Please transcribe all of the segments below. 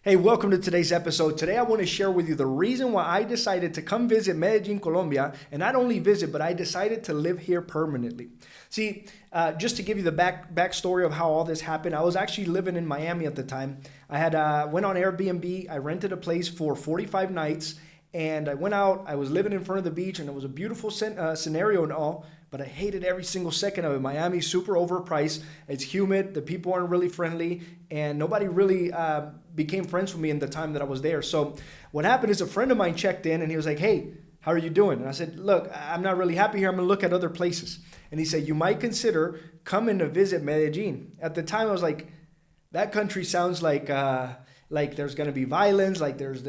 Hey, welcome to today's episode. Today I want to share with you the reason why I decided to come visit Medellin, Colombia, and not only visit, but I decided to live here permanently. See, just to give you the backstory of how all this happened, I was actually living in Miami at the time. I had went on Airbnb, I rented a place for 45 nights, and I went out, I was living in front of the beach, and it was a beautiful scenario and all, but I hated every single second of it. Miami's super overpriced, it's humid, the people aren't really friendly, and nobody really became friends with me in the time that I was there. So what happened is a friend of mine checked in and he was like, "Hey, how are you doing?" And I said, "Look, I'm not really happy here. I'm gonna look at other places." And he said, "You might consider coming to visit Medellin." At the time I was like, that country sounds like there's going to be violence, like there's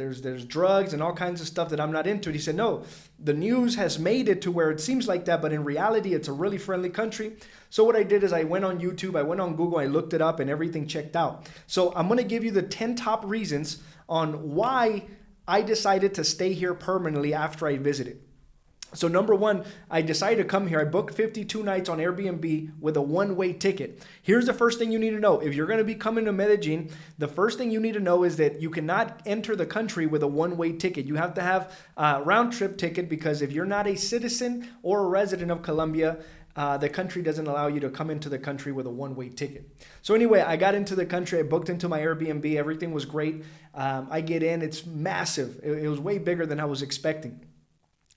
drugs and all kinds of stuff that I'm not into. And he said, "No, the news has made it to where it seems like that, but in reality, it's a really friendly country." So what I did is I went on YouTube, I went on Google, I looked it up, and everything checked out. So I'm going to give you the 10 top reasons on why I decided to stay here permanently after I visited. So number one, I decided to come here. I booked 52 nights on Airbnb with a one-way ticket. Here's the first thing you need to know. If you're going to be coming to Medellin, the first thing you need to know is that you cannot enter the country with a one-way ticket. You have to have a round-trip ticket because if you're not a citizen or a resident of Colombia, the country doesn't allow you to come into the country with a one-way ticket. So anyway, I got into the country. I booked into my Airbnb. Everything was great. I get in. It's massive. It was way bigger than I was expecting.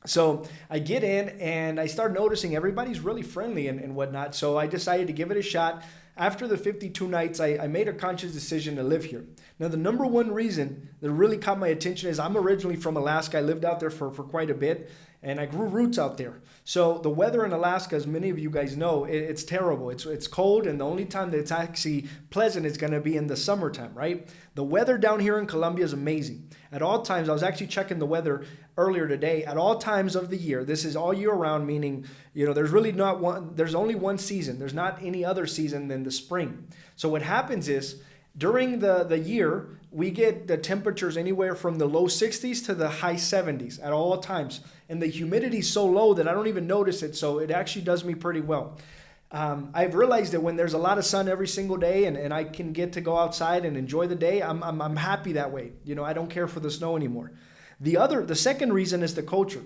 So I get in and I start noticing everybody's really friendly and whatnot. So I decided to give it a shot. After the 52 nights, I made a conscious decision to live here. Now, the number one reason that really caught my attention is I'm originally from Alaska. I lived out there for quite a bit and I grew roots out there. So the weather in Alaska, as many of you guys know, it's terrible. It's cold, and the only time that it's actually pleasant is going to be in the summertime, right? The weather down here in Colombia is amazing. At all times, I was actually checking the weather earlier today. At all times of the year, this is all year round, meaning, there's really not one, there's only one season. There's not any other season than the spring. So what happens is during the year, we get the temperatures anywhere from the low 60s to the high 70s at all times. And the humidity is so low that I don't even notice it. So it actually does me pretty well. I've realized that when there's a lot of sun every single day and I can get to go outside and enjoy the day, I'm happy that way. I don't care for the snow anymore. The second reason is the culture.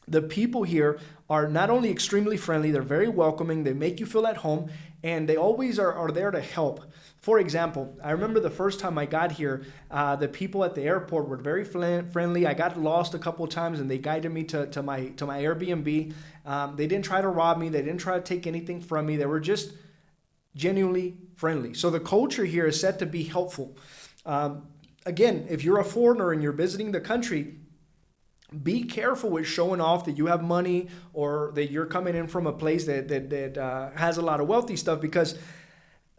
The people here are not only extremely friendly, they're very welcoming, they make you feel at home, and they always are there to help. For example, I remember the first time I got here, the people at the airport were very friendly. I got lost a couple of times and they guided me to my Airbnb. They didn't try to rob me, they didn't try to take anything from me. They were just genuinely friendly. So the culture here is said to be helpful. Again, if you're a foreigner and you're visiting the country, be careful with showing off that you have money or that you're coming in from a place that has a lot of wealthy stuff, because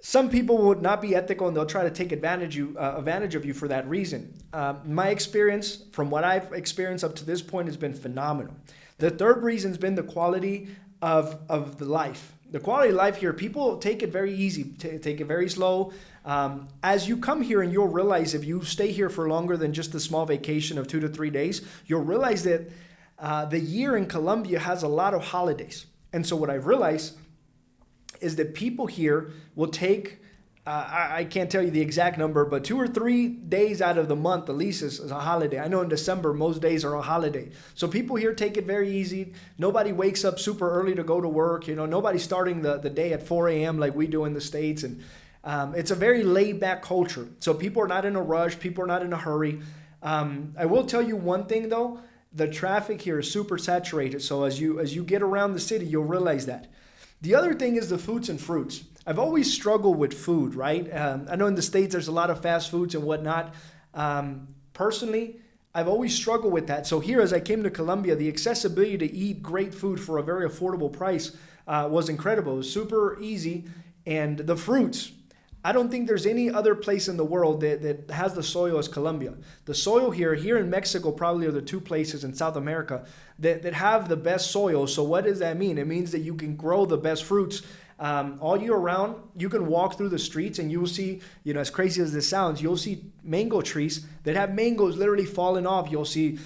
some people would not be ethical and they'll try to take advantage of you for that reason. My experience, from what I've experienced up to this point, has been phenomenal. The third reason has been the quality of the life. The quality of life here, people take it very easy, take it very slow. As you come here, and you'll realize if you stay here for longer than just a small vacation of 2 to 3 days, you'll realize that the year in Colombia has a lot of holidays. And so what I've realized is that people here will take, I can't tell you the exact number, but 2 or 3 days out of the month, the least is a holiday. I know in December, most days are a holiday. So people here take it very easy. Nobody wakes up super early to go to work. Nobody's starting the day at 4 a.m. like we do in the States. And it's a very laid back culture. So people are not in a rush. People are not in a hurry. I will tell you one thing though, the traffic here is super saturated. So as you get around the city, you'll realize that. The other thing is the foods and fruits. I've always struggled with food, right? I know in the States there's a lot of fast foods and whatnot. Personally, I've always struggled with that. So here, as I came to Colombia, the accessibility to eat great food for a very affordable price was incredible. It was super easy. And the fruits, I don't think there's any other place in the world that has the soil as Colombia. The soil here in Mexico probably are the two places in South America that have the best soil. So what does that mean? It means that you can grow the best fruits all year round. You can walk through the streets and you will see, as crazy as this sounds, you'll see mango trees that have mangoes literally falling off. You'll see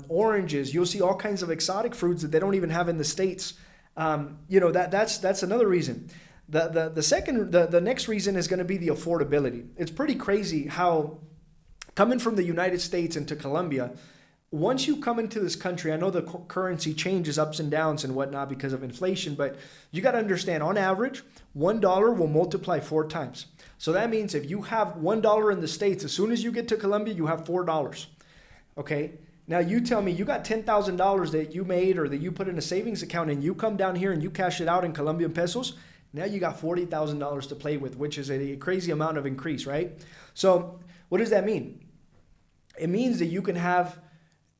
oranges. You'll see all kinds of exotic fruits that they don't even have in the States. That's another reason. The next reason is going to be the affordability. It's pretty crazy how Coming from the United States into Colombia, once you come into this country, I know the currency changes ups and downs and whatnot because of inflation, but you got to understand, on average, $1 will multiply 4 times. So that means if you have $1 in the States, as soon as you get to Colombia, you have $4. Okay? Now you tell me you got $10,000 that you made or that you put in a savings account and you come down here and you cash it out in Colombian pesos, now you got $40,000 to play with, which is a crazy amount of increase, right? So what does that mean? It means that you can have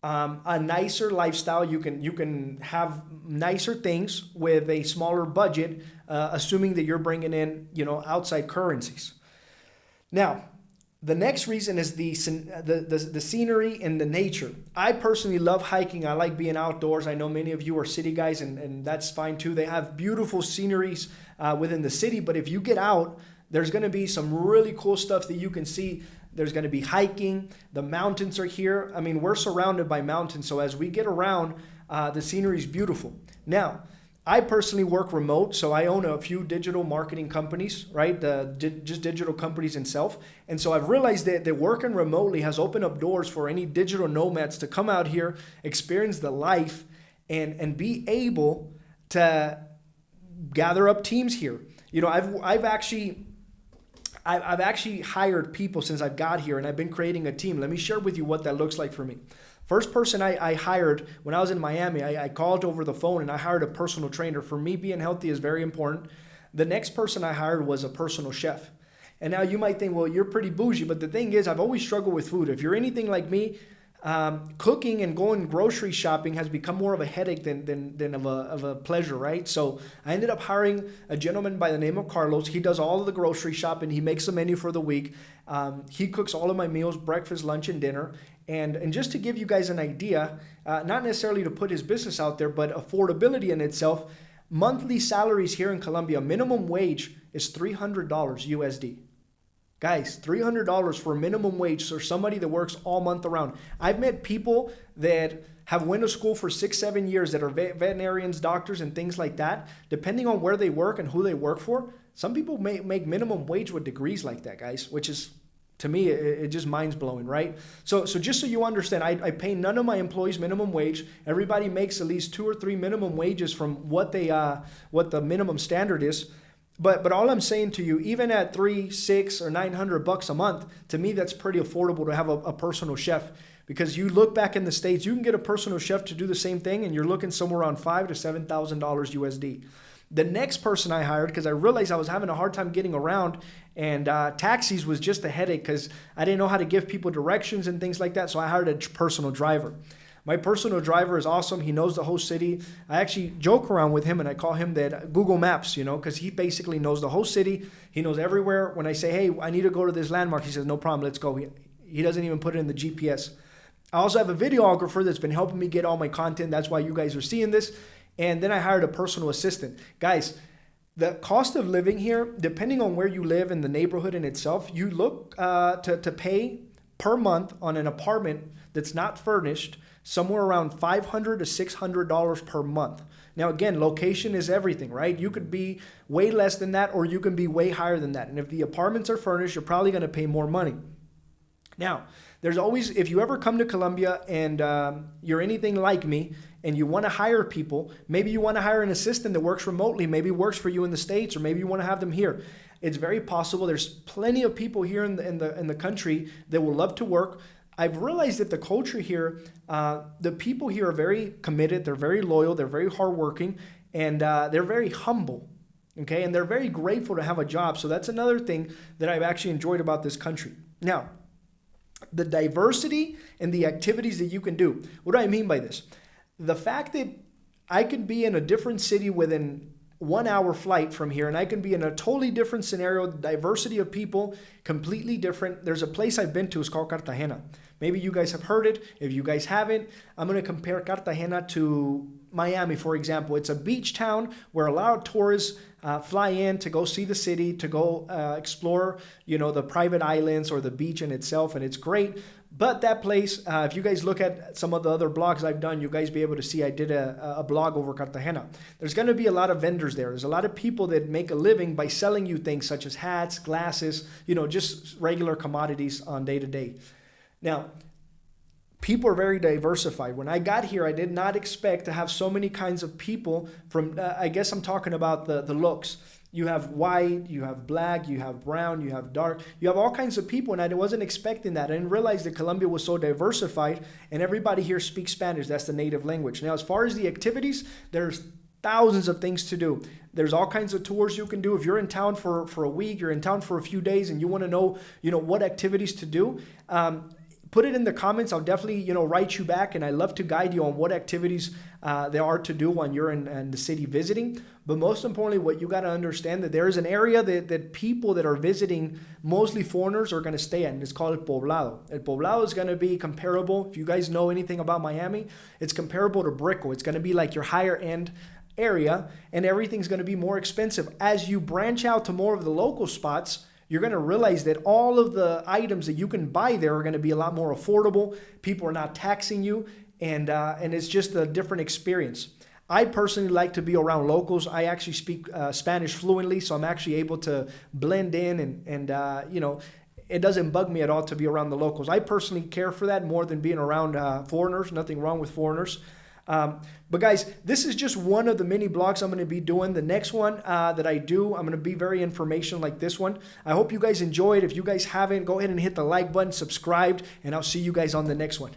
a nicer lifestyle. You can have nicer things with a smaller budget, assuming that you're bringing in, outside currencies. Now, the next reason is the scenery and the nature. I personally love hiking. I like being outdoors. I know many of you are city guys, and that's fine too. They have beautiful sceneries within the city, but if you get out, there's going to be some really cool stuff that you can see. There's going to be hiking. The mountains are here. I mean, we're surrounded by mountains, so as we get around, the scenery is beautiful. Now, I personally work remote, so I own a few digital marketing companies, right? Just digital companies itself. And so I've realized that working remotely has opened up doors for any digital nomads to come out here, experience the life, and be able to gather up teams here. I've actually hired people since I've got here, and I've been creating a team. Let me share with you what that looks like for me. First person I hired when I was in Miami, I called over the phone and I hired a personal trainer. For me, being healthy is very important. The next person I hired was a personal chef. And now you might think, well, you're pretty bougie, but the thing is, I've always struggled with food. If you're anything like me, cooking and going grocery shopping has become more of a headache than of a pleasure, right? So I ended up hiring a gentleman by the name of Carlos. He does all of the grocery shopping. He makes the menu for the week. He cooks all of my meals, breakfast, lunch, and dinner. And just to give you guys an idea, not necessarily to put his business out there, but affordability in itself, monthly salaries here in Colombia, minimum wage is $300 USD. Guys, $300 for minimum wage for somebody that works all month around. I've met people that have went to school for 6-7 years that are veterinarians, doctors, and things like that. Depending on where they work and who they work for, some people make minimum wage with degrees like that, guys, which is, to me, it just mind-blowing, right? So just so you understand, I pay none of my employees minimum wage. Everybody makes at least 2 or 3 minimum wages from what the minimum standard is. But all I'm saying to you, even at $300, $600, or $900 a month, to me that's pretty affordable to have a personal chef. Because you look back in the States, you can get a personal chef to do the same thing, and you're looking somewhere around $5,000 to $7,000 USD. The next person I hired, because I realized I was having a hard time getting around, and taxis was just a headache because I didn't know how to give people directions and things like that, so I hired a personal driver. My personal driver is awesome. He knows the whole city. I actually joke around with him and I call him that Google Maps, because he basically knows the whole city. He knows everywhere. When I say, hey, I need to go to this landmark, he says, no problem, let's go. He doesn't even put it in the GPS. I also have a videographer that's been helping me get all my content. That's why you guys are seeing this. And then I hired a personal assistant. Guys, the cost of living here, depending on where you live in the neighborhood in itself, you look to pay per month on an apartment that's not furnished somewhere around $500 to $600 per month. Now, again, location is everything, right? You could be way less than that or you can be way higher than that. And if the apartments are furnished, you're probably going to pay more money. Now, there's always, if you ever come to Colombia and you're anything like me and you want to hire people, maybe you want to hire an assistant that works remotely, maybe works for you in the States, or maybe you want to have them here. It's very possible. There's plenty of people here in the country that will love to work. I've realized that the culture here, the people here are very committed, they're very loyal, they're very hardworking, and they're very humble, okay? And they're very grateful to have a job. So that's another thing that I've actually enjoyed about this country. Now, the diversity and the activities that you can do. What do I mean by this? The fact that I could be in a different city within 1 hour flight from here, and I can be in a totally different scenario, diversity of people, completely different. There's a place I've been to, it's called Cartagena. Maybe you guys have heard it. If you guys haven't, I'm going to compare Cartagena to Miami, for example. It's a beach town where a lot of tourists fly in to go see the city, to go explore, the private islands or the beach in itself, and it's great. But that place, if you guys look at some of the other blogs I've done, you guys be able to see I did a blog over Cartagena. There's going to be a lot of vendors there. There's a lot of people that make a living by selling you things such as hats, glasses, just regular commodities on day to day. Now, people are very diversified. When I got here, I did not expect to have so many kinds of people from, I guess I'm talking about the looks. You have white, you have black, you have brown, you have dark, you have all kinds of people, and I wasn't expecting that. I didn't realize that Colombia was so diversified, and everybody here speaks Spanish. That's the native language. Now, as far as the activities, there's thousands of things to do. There's all kinds of tours you can do. If you're in town for a week, you're in town for a few days, and you want to know, what activities to do, put it in the comments. I'll definitely, write you back, and I love to guide you on what activities there are to do when you're in the city visiting. But most importantly, what you got to understand that there is an area that people that are visiting, mostly foreigners, are going to stay in. It's called El Poblado. El Poblado is going to be comparable. If you guys know anything about Miami, it's comparable to Brickell. It's going to be like your higher end area, and everything's going to be more expensive. As you branch out to more of the local spots, you're going to realize that all of the items that you can buy there are going to be a lot more affordable. People are not taxing you, and it's just a different experience. I personally like to be around locals. I actually speak Spanish fluently, so I'm actually able to blend in, and it doesn't bug me at all to be around the locals. I personally care for that more than being around foreigners. Nothing wrong with foreigners. But guys, this is just one of the mini blogs I'm going to be doing. The next one that I do, I'm going to be very informational like this one. I hope you guys enjoyed. If you guys haven't, go ahead and hit the like button, subscribed, and I'll see you guys on the next one.